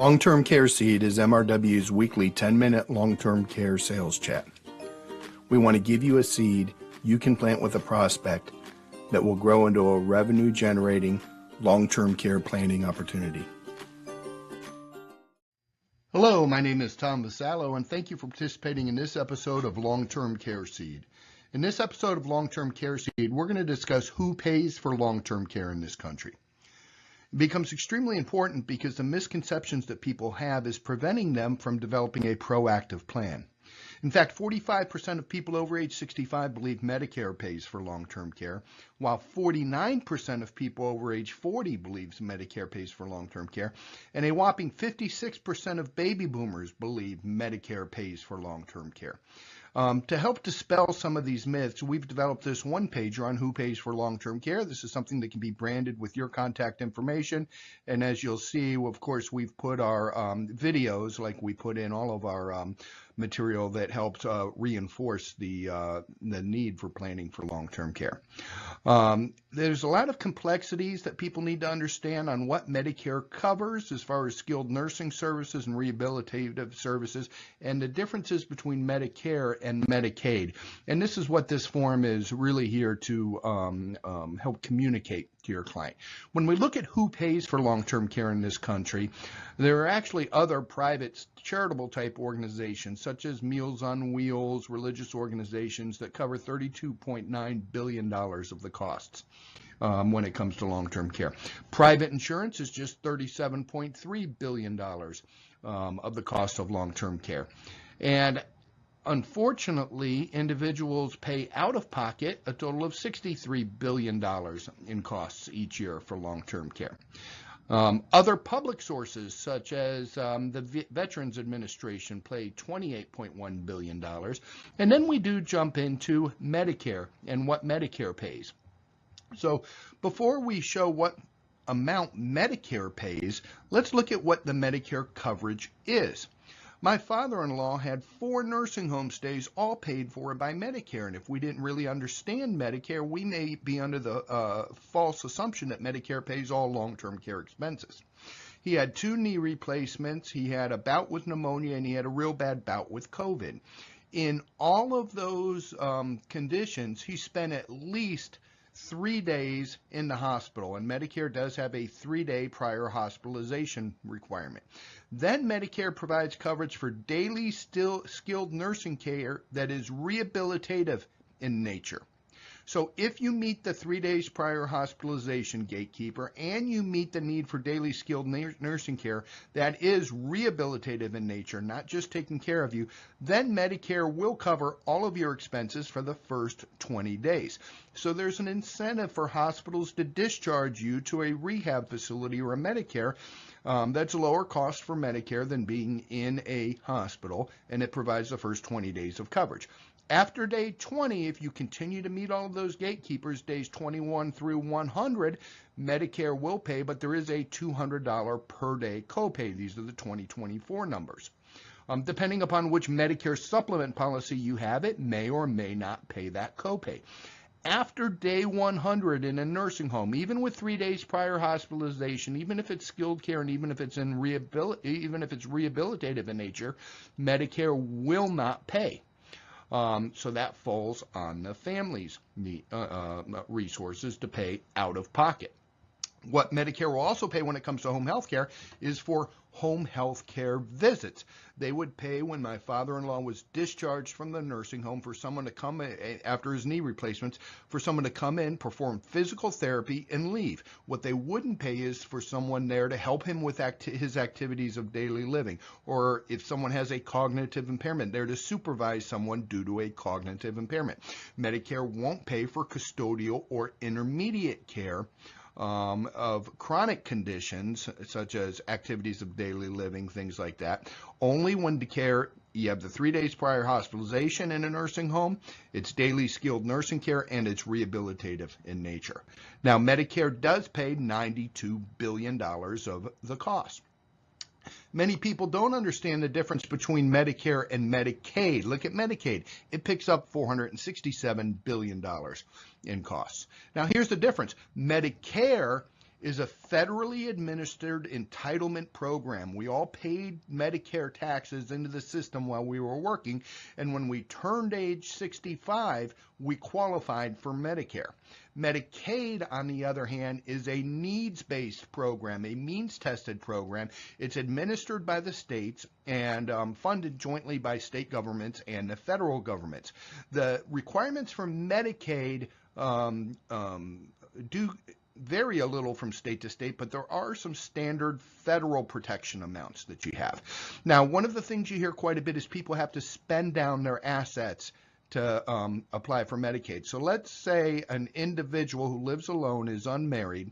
Long-Term Care Seed is MRW's weekly 10-minute long-term care sales chat. We want to give you a seed you can plant with a prospect that will grow into a revenue-generating long-term care planning opportunity. Hello, my name is Tom Vasallo, and thank you for participating in this episode of Long-Term Care Seed. In this episode of Long-Term Care Seed, we're going to discuss who pays for long-term care in this country. It becomes extremely important because the misconceptions that people have is preventing them from developing a proactive plan. In fact, 45% of people over age 65 believe Medicare pays for long-term care, while 49% of people over age 40 believes Medicare pays for long-term care, and a whopping 56% of baby boomers believe Medicare pays for long-term care. To help dispel some of these myths, we've developed this one-pager on who pays for long-term care. This is something that can be branded with your contact information. And as you'll see, of course, we've put our videos, like we put in all of our material that helps reinforce the need for planning for long-term care. There's a lot of complexities that people need to understand on what Medicare covers as far as skilled nursing services and rehabilitative services, and the differences between Medicare and Medicaid. And this is what this form is really here to help communicate to your client. When we look at who pays for long-term care in this country, there are actually other private charitable type organizations such as Meals on Wheels, religious organizations that cover $32.9 billion of the costs when it comes to long-term care. Private insurance is just $37.3 billion of the cost of long-term care. And unfortunately, individuals pay out of pocket a total of $63 billion in costs each year for long-term care. Other public sources, such as the Veterans Administration, pay $28.1 billion. And then we do jump into Medicare and what Medicare pays. So before we show what amount Medicare pays, let's look at what the Medicare coverage is. My father-in-law had 4 nursing home stays all paid for by Medicare, and if we didn't really understand Medicare, we may be under the false assumption that Medicare pays all long-term care expenses. He had 2 knee replacements, he had a bout with pneumonia, and he had a real bad bout with COVID. In all of those conditions, he spent at least 3 days in the hospital, and Medicare does have a 3-day prior hospitalization requirement. Then Medicare provides coverage for daily skilled nursing care that is rehabilitative in nature. So if you meet the 3 days prior hospitalization gatekeeper and you meet the need for daily skilled nursing care that is rehabilitative in nature, not just taking care of you, then Medicare will cover all of your expenses for the first 20 days. So there's an incentive for hospitals to discharge you to a rehab facility or a Medicare that's lower cost for Medicare than being in a hospital, and it provides the first 20 days of coverage. After day 20, if you continue to meet all of those gatekeepers, days 21 through 100, Medicare will pay, but there is a $200 per day copay. These are the 2024 numbers. Depending upon which Medicare supplement policy you have, it may or may not pay that copay. After day 100 in a nursing home, even with 3 days prior hospitalization, even if it's skilled care and even if it's rehabilitative in nature, Medicare will not pay. So that falls on the family's resources to pay out of pocket. What Medicare will also pay when it comes to home health care is for home health care visits. They would pay when my father-in-law was discharged from the nursing home for someone to come in, after his knee replacements, for someone to come in, perform physical therapy, and leave. What they wouldn't pay is for someone there to help him with his activities of daily living, or if someone has a cognitive impairment, there to supervise someone due to a cognitive impairment. Medicare won't pay for custodial or intermediate care of chronic conditions such as activities of daily living, things like that. Only when the care, you have the 3 days prior hospitalization in a nursing home, it's daily skilled nursing care, and it's rehabilitative in nature. Now, Medicare does pay $92 billion of the cost. Many people don't understand the difference between Medicare and Medicaid. Look at Medicaid. It picks up $467 billion in costs. Now, here's the difference. Medicare is a federally administered entitlement program. We all paid Medicare taxes into the system while we were working, and when we turned age 65, we qualified for Medicare. Medicaid, on the other hand, is a needs-based program, a means-tested program. It's administered by the states and funded jointly by state governments and the federal governments. The requirements for Medicaid do vary a little from state to state, but there are some standard federal protection amounts that you have. Now, one of the things you hear quite a bit is people have to spend down their assets to apply for Medicaid. So let's say an individual who lives alone is unmarried.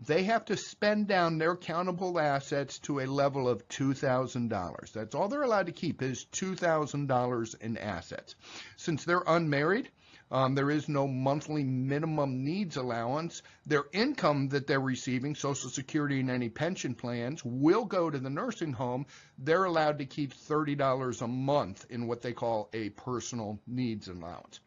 They have to spend down their countable assets to a level of $2,000. That's all they're allowed to keep is $2,000 in assets. Since they're unmarried, there is no monthly minimum needs allowance. Their income that they're receiving, Social Security and any pension plans, will go to the nursing home. They're allowed to keep $30 a month in what they call a personal needs allowance.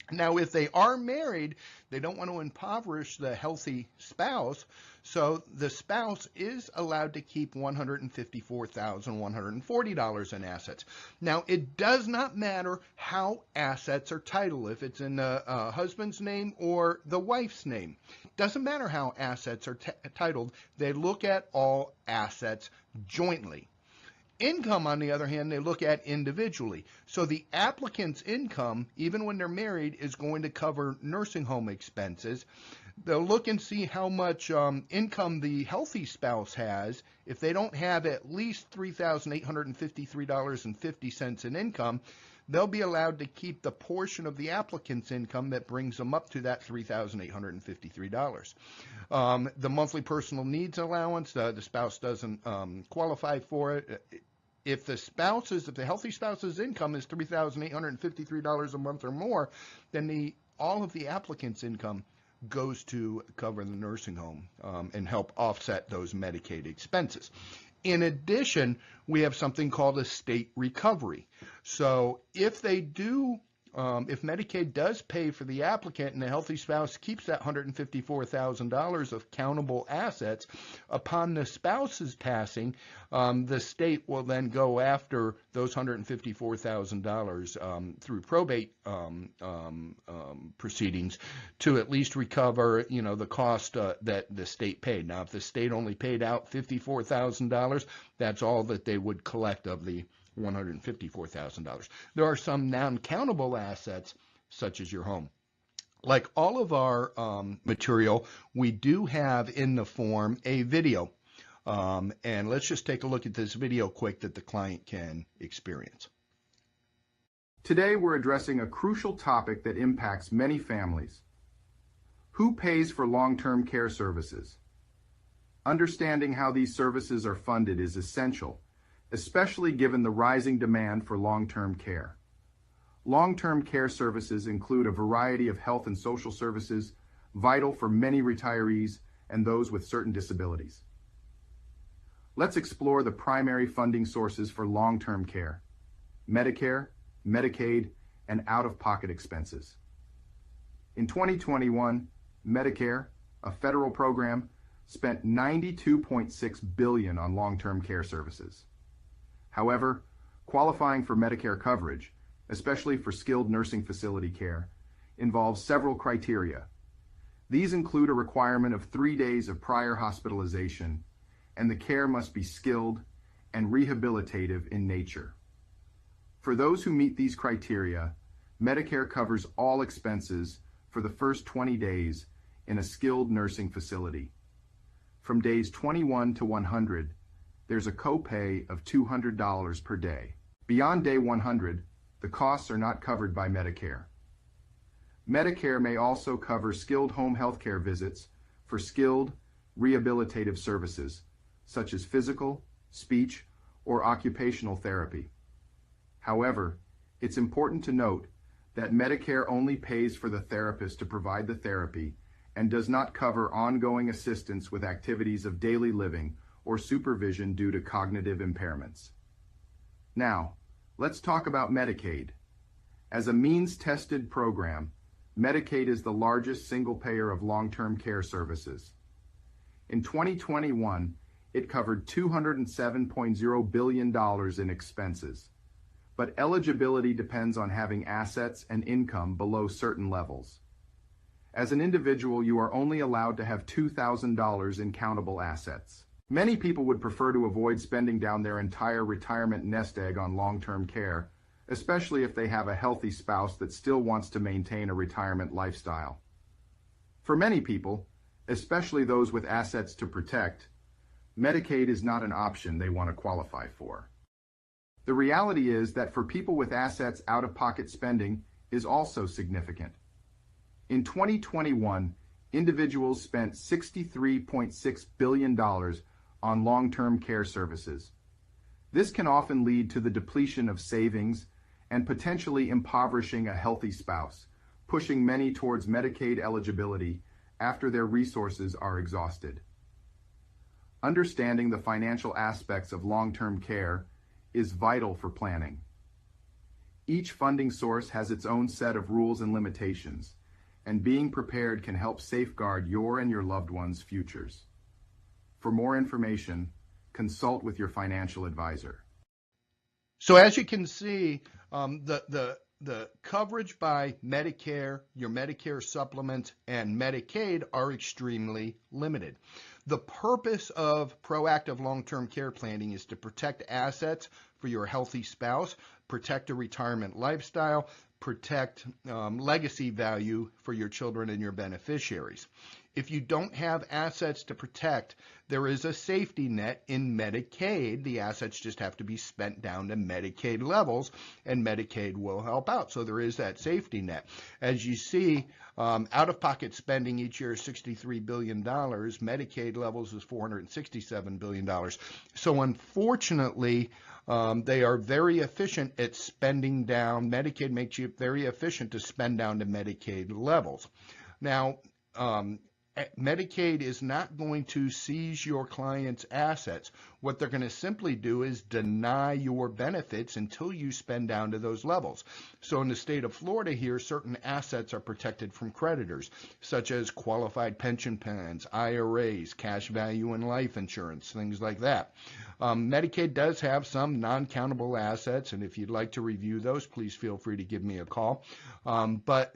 Now, if they are married, they don't want to impoverish the healthy spouse, so the spouse is allowed to keep $154,140 in assets. Now, it does not matter how assets are titled, if it's in the husband's name or the wife's name. It doesn't matter how assets are titled. They look at all assets jointly. Income, on the other hand, they look at individually. So the applicant's income, even when they're married, is going to cover nursing home expenses. They'll look and see how much income the healthy spouse has. If they don't have at least $3,853.50 in income, they'll be allowed to keep the portion of the applicant's income that brings them up to that $3,853. The monthly personal needs allowance, the spouse doesn't qualify for it. If the healthy spouse's income is $3,853 a month or more, then all of the applicant's income goes to cover the nursing home and help offset those Medicaid expenses. In addition, we have something called a state recovery. So if if Medicaid does pay for the applicant and the healthy spouse keeps that $154,000 of countable assets, upon the spouse's passing, the state will then go after those $154,000 through probate proceedings to at least recover, the cost that the state paid. Now, if the state only paid out $54,000, that's all that they would collect of the $154,000. There are some non-countable assets, such as your home. Like all of our material, we do have in the form a video. And let's just take a look at this video quick that the client can experience. Today we're addressing a crucial topic that impacts many families. Who pays for long-term care services? Understanding how these services are funded is essential, especially given the rising demand for long-term care. Long-term care services include a variety of health and social services vital for many retirees and those with certain disabilities. Let's explore the primary funding sources for long-term care: Medicare, Medicaid, and out-of-pocket expenses. In 2021, Medicare, a federal program, spent $92.6 billion on long-term care services. However, qualifying for Medicare coverage, especially for skilled nursing facility care, involves several criteria. These include a requirement of 3 days of prior hospitalization, and the care must be skilled and rehabilitative in nature. For those who meet these criteria, Medicare covers all expenses for the first 20 days in a skilled nursing facility. From days 21 to 100, there's a copay of $200 per day. Beyond day 100, the costs are not covered by Medicare. Medicare may also cover skilled home health care visits for skilled rehabilitative services, such as physical, speech, or occupational therapy. However, it's important to note that Medicare only pays for the therapist to provide the therapy and does not cover ongoing assistance with activities of daily living or supervision due to cognitive impairments. Now, let's talk about Medicaid. As a means-tested program, Medicaid is the largest single payer of long-term care services. In 2021, it covered $207.0 billion in expenses. But eligibility depends on having assets and income below certain levels. As an individual, you are only allowed to have $2,000 in countable assets. Many people would prefer to avoid spending down their entire retirement nest egg on long-term care, especially if they have a healthy spouse that still wants to maintain a retirement lifestyle. For many people, especially those with assets to protect, Medicaid is not an option they want to qualify for. The reality is that for people with assets, out-of-pocket spending is also significant. In 2021, individuals spent $63.6 billion on long-term care services. This can often lead to the depletion of savings and potentially impoverishing a healthy spouse, pushing many towards Medicaid eligibility after their resources are exhausted. Understanding the financial aspects of long-term care is vital for planning. Each funding source has its own set of rules and limitations, and being prepared can help safeguard your and your loved ones' futures. For more information, consult with your financial advisor. So as you can see, the coverage by Medicare, your Medicare supplement, and Medicaid are extremely limited. The purpose of proactive long-term care planning is to protect assets for your healthy spouse, protect a retirement lifestyle, protect legacy value for your children and your beneficiaries. If you don't have assets to protect, there is a safety net in Medicaid. The assets just have to be spent down to Medicaid levels, and Medicaid will help out. So there is that safety net. As you see, out-of-pocket spending each year is $63 billion. Medicaid levels is $467 billion. So unfortunately, they are very efficient at spending down. Medicaid makes you very efficient to spend down to Medicaid levels. Now, Medicaid is not going to seize your client's assets. What they're going to simply do is deny your benefits until you spend down to those levels. So in the state of Florida here, certain assets are protected from creditors, such as qualified pension plans, IRAs, cash value and life insurance, things like that. Medicaid does have some non-countable assets, and if you'd like to review those, please feel free to give me a call. But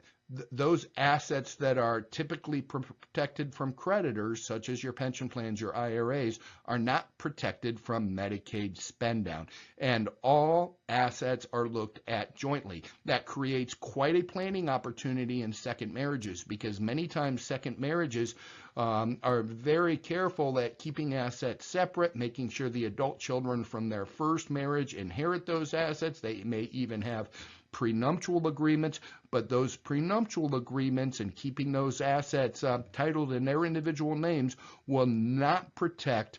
those assets that are typically protected from creditors, such as your pension plans, your IRAs, are not protected from Medicaid spend down. And all assets are looked at jointly. That creates quite a planning opportunity in second marriages, because many times second marriages are very careful at keeping assets separate, making sure the adult children from their first marriage inherit those assets. They may even have prenuptial agreements, but those prenuptial agreements and keeping those assets titled in their individual names will not protect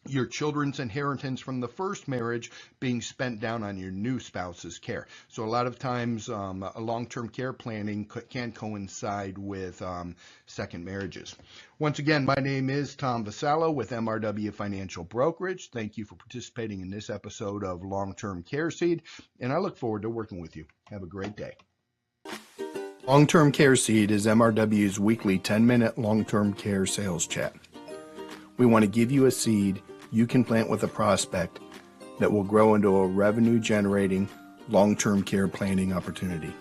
your children's inheritance from the first marriage being spent down on your new spouse's care. So a lot of times long-term care planning can coincide with second marriages. Once again, my name is Tom Vasallo with MRW Financial Brokerage. Thank you for participating in this episode of Long-Term Care Seed, and I look forward to working with you. Have a great day. Long-Term Care Seed is MRW's weekly 10-minute long-term care sales chat. We want to give you a seed you can plant with a prospect that will grow into a revenue-generating long-term care planning opportunity.